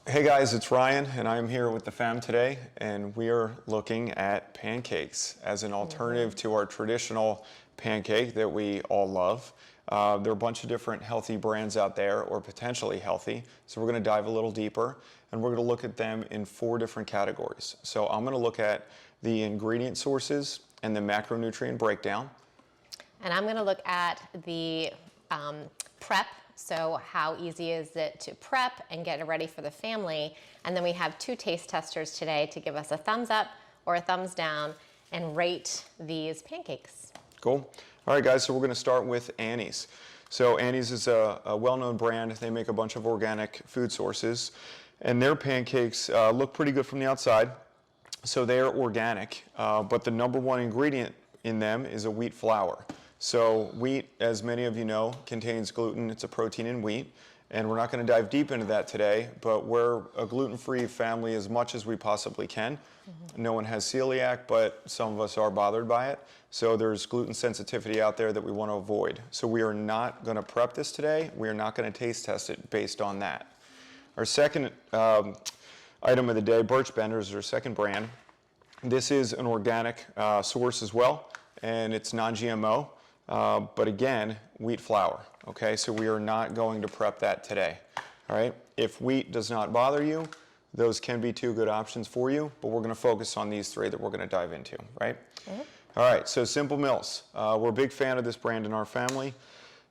Hey guys, it's Ryan, and I'm here with the fam today, and we are looking at pancakes as an alternative to our traditional pancake that we all love. There are a bunch of different healthy brands out there, or potentially healthy, so we're going to dive a little deeper, and we're going to look at them in 4 different categories. So I'm going to look at the ingredient sources and the macronutrient breakdown. And I'm going to look at the prep. So how easy is it to prep and get it ready for the family? And then we have 2 taste testers today to give us a thumbs up or a thumbs down and rate these pancakes. Cool. All right, guys, so we're going to start with Annie's. So Annie's is a well-known brand. They make a bunch of organic food sources, and their pancakes look pretty good from the outside. So they're organic, but the number 1 ingredient in them is a wheat flour. So wheat, as many of you know, contains gluten. It's a protein in wheat, and we're not going to dive deep into that today, but we're a gluten-free family as much as we possibly can. No one has celiac, but some of us are bothered by it. So there's gluten sensitivity out there that we want to avoid. So we are not going to prep this today. We are not going to taste test it based on that. Our second item of the day, Birch Benders, is our second brand. This is an organic source as well, and it's non-GMO. But again, wheat flour, okay? So we are not going to prep that today, all right? If wheat does not bother you, those can be 2 good options for you, but we're gonna focus on these 3 that we're gonna dive into, right? All right, so Simple Mills. We're a big fan of this brand in our family.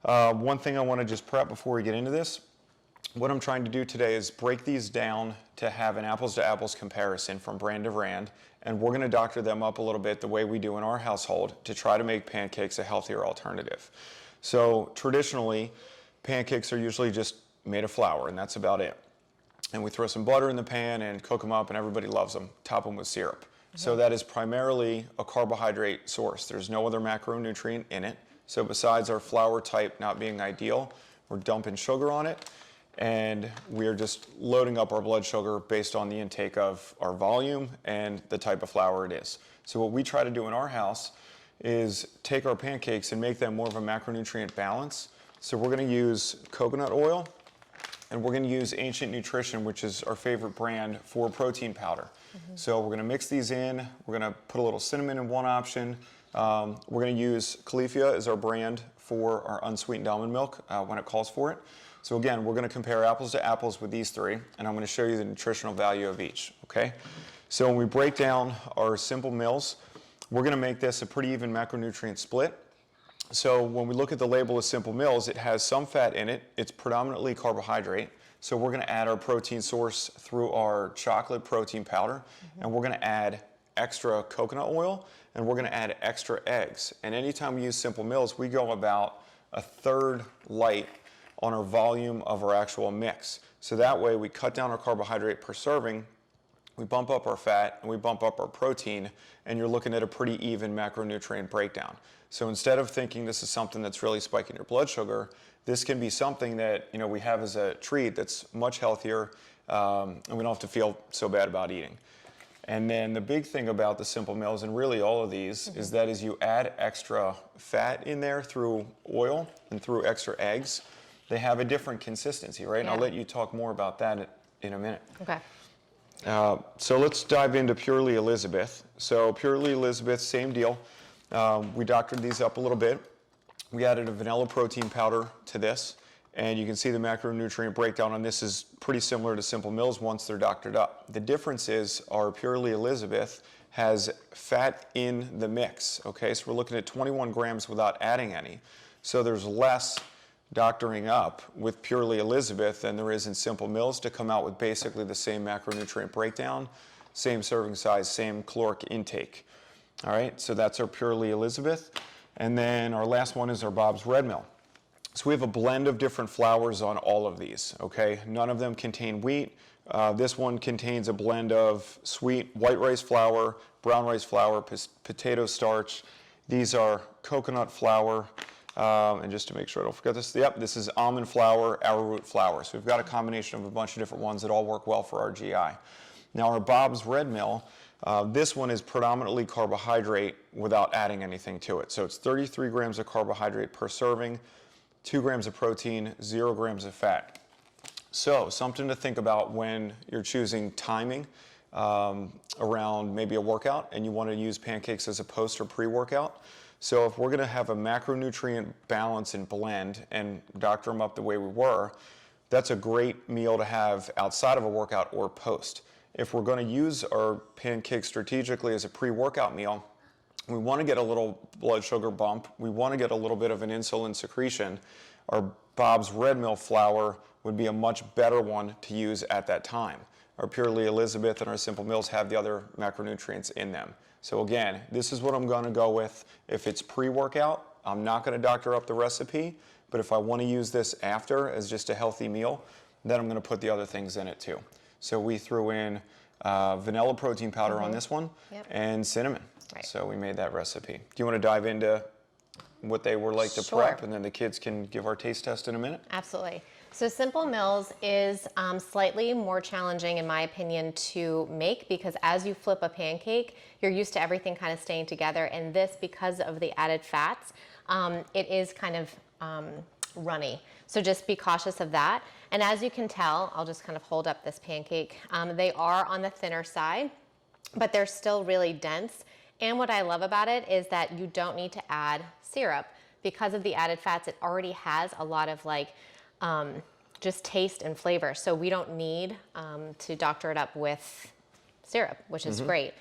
One thing I wanna just prep before we get into this, what I'm trying to do today is break these down to have an apples to apples comparison from brand to brand, and we're going to doctor them up a little bit the way we do in our household to try to make pancakes a healthier alternative. So traditionally, pancakes are usually just made of flour, and that's about it. And we throw some butter in the pan and cook them up, and everybody loves them. Top them with syrup. So that is primarily a carbohydrate source. There's no other macronutrient in it. So besides our flour type not being ideal, we're dumping sugar on it, and we are just loading up our blood sugar based on the intake of our volume and the type of flour it is. So what we try to do in our house is take our pancakes and make them more of a macronutrient balance. So we're going to use coconut oil, and we're going to use Ancient Nutrition, which is our favorite brand for protein powder. So we're going to mix these in. We're going to put a little cinnamon in one option. We're going to use Califia as our brand for our unsweetened almond milk when it calls for it. So again, we're going to compare apples to apples with these 3, and I'm going to show you the nutritional value of each, okay? So when we break down our Simple Mills, we're going to make this a pretty even macronutrient split. So when we look at the label of Simple Mills, it has some fat in it. It's predominantly carbohydrate. So we're going to add our protein source through our chocolate protein powder, and we're going to add extra coconut oil, and we're going to add extra eggs. And anytime we use Simple Mills, we go about a 1/3 light on our volume of our actual mix. So that way we cut down our carbohydrate per serving, we bump up our fat, and we bump up our protein, and you're looking at a pretty even macronutrient breakdown. So instead of thinking this is something that's really spiking your blood sugar, this can be something that we have as a treat that's much healthier, and we don't have to feel so bad about eating. And then the big thing about the Simple Mills, and really all of these, is that as you add extra fat in there through oil and through extra eggs, they have a different consistency, right? And I'll let you talk more about that in a minute. Okay. So let's dive into Purely Elizabeth. So Purely Elizabeth, same deal. We doctored these up a little bit. We added a vanilla protein powder to this, and you can see the macronutrient breakdown on this is pretty similar to Simple Mills once they're doctored up. The difference is our Purely Elizabeth has fat in the mix, okay? So we're looking at 21 grams without adding any. So there's less doctoring up with Purely Elizabeth than there is in Simple Mills to come out with basically the same macronutrient breakdown, same serving size, same caloric intake. All right, so that's our Purely Elizabeth. And then our last one is our Bob's Red Mill. So we have a blend of different flours on all of these, okay? None of them contain wheat. This one contains a blend of sweet white rice flour, brown rice flour, potato starch. These are coconut flour, and just to make sure I don't forget this, this is almond flour, arrowroot flour. So we've got a combination of a bunch of different ones that all work well for our GI. Now our Bob's Red Mill, this one is predominantly carbohydrate without adding anything to it. So it's 33 grams of carbohydrate per serving, 2 grams of protein, 0 grams of fat. So something to think about when you're choosing timing around maybe a workout and you want to use pancakes as a post or pre-workout. So if we're going to have a macronutrient balance and blend and doctor them up the way we were, that's a great meal to have outside of a workout or post. If we're going to use our pancakes strategically as a pre-workout meal, we want to get a little blood sugar bump. We want to get a little bit of an insulin secretion. Our Bob's Red Mill flour would be a much better one to use at that time. Our Purely Elizabeth and our Simple Mills have the other macronutrients in them. So again, this is what I'm going to go with. If it's pre-workout, I'm not going to doctor up the recipe, but if I want to use this after as just a healthy meal, then I'm going to put the other things in it too. So we threw in vanilla protein powder on this one and cinnamon. Right. So we made that recipe. Do you want to dive into what they were like to prep, and then the kids can give our taste test in a minute? Absolutely. So Simple Mills is slightly more challenging, in my opinion, to make because as you flip a pancake, you're used to everything kind of staying together. And this, because of the added fats, it is kind of runny. So just be cautious of that. And as you can tell, I'll just kind of hold up this pancake. They are on the thinner side, but they're still really dense. And what I love about it is that you don't need to add syrup. Because of the added fats, it already has a lot of just taste and flavor. So we don't need to doctor it up with syrup, which is great,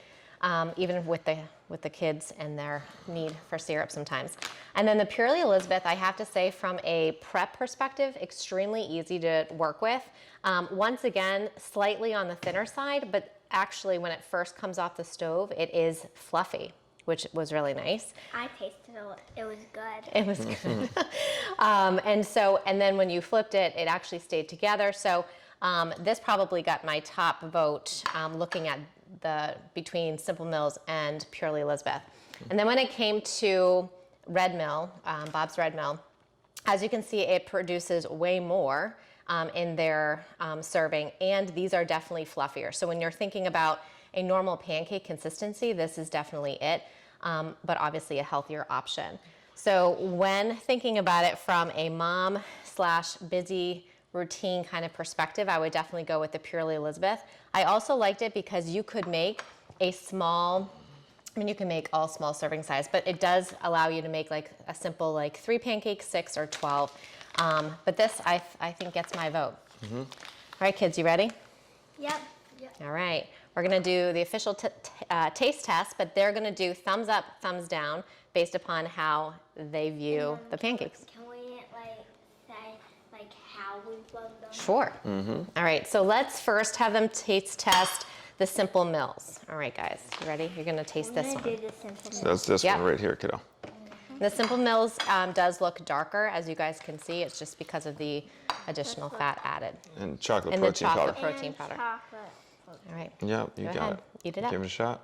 even with the kids and their need for syrup sometimes. And then the Purely Elizabeth, I have to say, from a prep perspective, extremely easy to work with. Once again, slightly on the thinner side, but actually when it first comes off the stove, it is fluffy, which was really nice. I tasted it. It was good. It was good. And then when you flipped it, it actually stayed together. So this probably got my top vote looking at between Simple Mills and Purely Elizabeth. And then when it came to Red Mill, Bob's Red Mill, as you can see, it produces way more in their serving, and these are definitely fluffier. So when you're thinking about a normal pancake consistency, this is definitely it, but obviously a healthier option. So when thinking about it from a mom/busy routine kind of perspective, I would definitely go with the Purely Elizabeth. I also liked it because you could make a small, you can make all small serving size, but it does allow you to make like a simple 3 pancakes, 6 or 12. But this, I think, gets my vote. All right, kids, you ready? Yep. All right. We're going to do the official taste test, but they're going to do thumbs up, thumbs down based upon how they view the pancakes. Can we say how we love them? Sure. All right. So let's first have them taste test the Simple Mills. All right, guys. You ready? You're going to taste this one. Do the Simple So that's this one right here, kiddo. The Simple Mills does look darker, as you guys can see. It's just because of the additional fat added. And chocolate And the protein chocolate powder. protein powder. Chocolate. All right. Yeah, you Go got ahead. it. Eat it up. Give it a shot.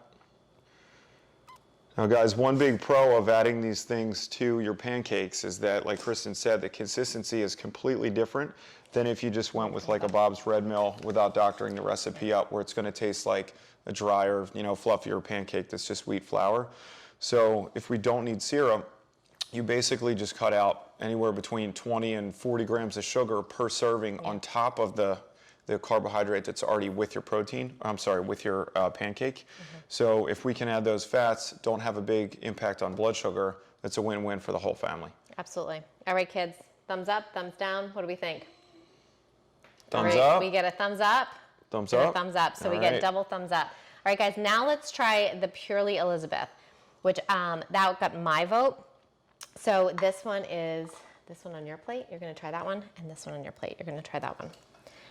Now, guys, one big pro of adding these things to your pancakes is that, like Kristen said, the consistency is completely different than if you just went with like a Bob's Red Mill without doctoring the recipe up, where it's going to taste like a drier, fluffier pancake that's just wheat flour. So if we don't need syrup, you basically just cut out anywhere between 20 and 40 grams of sugar per serving on top of the carbohydrate that's already with your with your pancake. So if we can add those fats, don't have a big impact on blood sugar, that's a win-win for the whole family. Absolutely. All right, kids. Thumbs up, thumbs down. What do we think? Thumbs All right, up. we get a thumbs up. Thumbs And up. a thumbs up. So All we get right. double thumbs up. All right, guys. Now let's try the Purely Elizabeth, which that got my vote. So this one on your plate. You're going to try that one, and this one on your plate. You're going to try that one.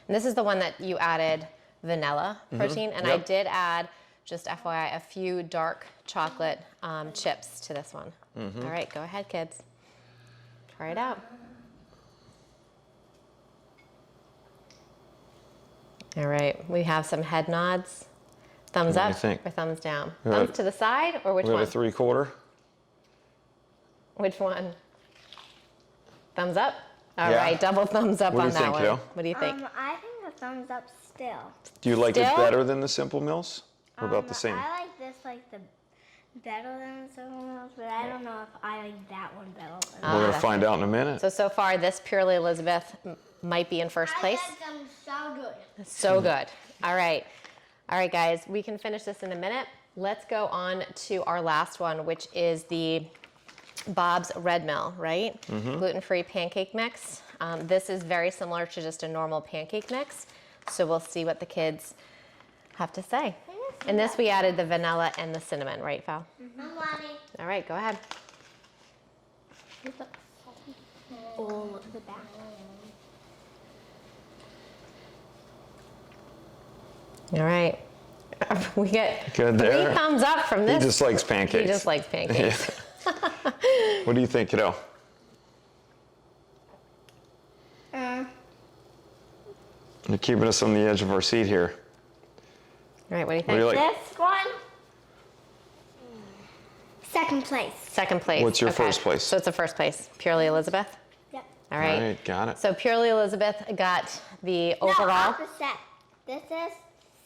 And this is the one that you added vanilla protein, and I did add, just FYI, a few dark chocolate chips to this one. All right, go ahead, kids. Try it out. All right, we have some head nods. Thumbs What do you up think? or thumbs down? We Thumbs have- to the side or which We have one? a 3/4. Which one? Thumbs up? All Yeah. right, double thumbs up What do on you that think, one. kiddo? What do you think? I think a thumbs up still. Do you like it Still? better than the Simple Mills? Or about the same? I like this better than someone else, but I don't know if I like that one better than We're gonna that's find out in a minute. So far, this Purely Elizabeth might be in first place. I like them so good. So good. All right. All right, guys, we can finish this in a minute. Let's go on to our last one, which is the Bob's Red Mill, right? Gluten-free pancake mix. This is very similar to just a normal pancake mix. So we'll see what the kids have to say. In this, we added the vanilla and the cinnamon, right, Val? I'm ready. All right, go ahead. All of the back. All right. We get Good 3 there. thumbs up from He this. just likes pancakes. He just likes pancakes. What do you think, kiddo? You're keeping us on the edge of our seat here. All right, what do you What do think? you like? This one. Second place. Second place. What's your Okay. first place? So it's a first place. Purely Elizabeth? Yep. All right. All right, got it. So Purely Elizabeth got the No, overall. opposite. This is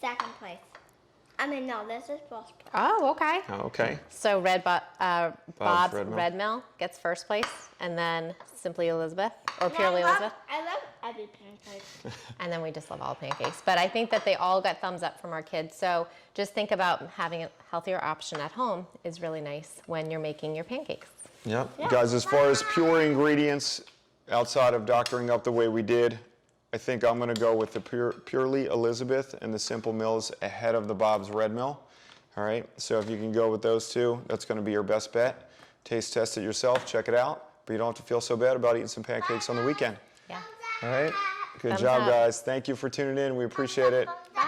second place. I mean, no, this is first place. Oh, okay. Okay. So Bob's Red Mill. Red Mill gets first place, and then Simply Elizabeth or Purely Elizabeth, I love every pancake. and then we just love all pancakes. But I think that they all got thumbs up from our kids. So just think about having a healthier option at home is really nice when you're making your pancakes. Yep. Guys, as far as pure ingredients, outside of doctoring up the way we did, I think I'm gonna go with the Purely Elizabeth and the Simple Mills ahead of the Bob's Red Mill. All right, so if you can go with those two, that's gonna be your best bet. Taste test it yourself, check it out, but you don't have to feel so bad about eating some pancakes on the weekend. Yeah. All right, good Thumbs job, up. guys. Thank you for tuning in, we appreciate it. Bye.